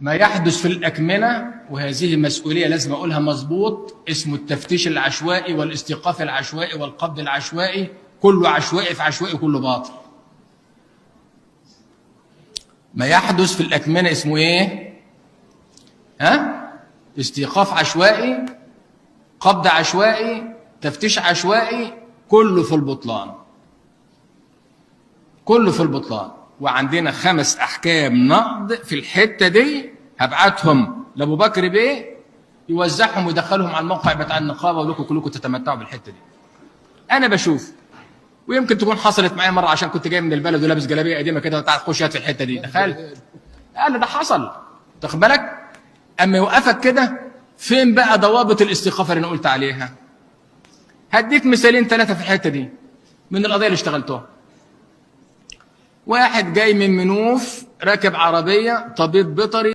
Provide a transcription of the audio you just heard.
ما يحدث في الأكمنة، وهذه مسؤولية لازم أقولها مظبوط، اسمه التفتيش العشوائي والاستيقاف العشوائي والقبض العشوائي. كله عشوائي في عشوائي، كله باطل. ما يحدث في الأكمنة اسمه إيه؟ استيقاف عشوائي، قبض عشوائي، تفتيش عشوائي، كله في البطلان. كله في البطلان. وعندنا 5 أحكام نقض في الحتة دي، هبعتهم لأبو بكر بيه يوزعهم ويدخلهم على الموقع بتاع النقابة، ولكم كلكم تتمتعوا بالحتة دي. أنا بشوف، ويمكن تكون حصلت معايا مرة عشان كنت جاي من البلد ولابس جلابية قديمة كده، وتعال خش هات في الحتة دي، دخلت قال ده حصل، تاخد بالك؟ أما يوقفك كده، فين بقى ضوابط الاستيقاف اللي أنا قلت عليها؟ هديك مثالين 3 في الحتة دي من القضايا اللي اشتغلتوها. واحد جاي من منوف راكب عربية، طبيب بيطري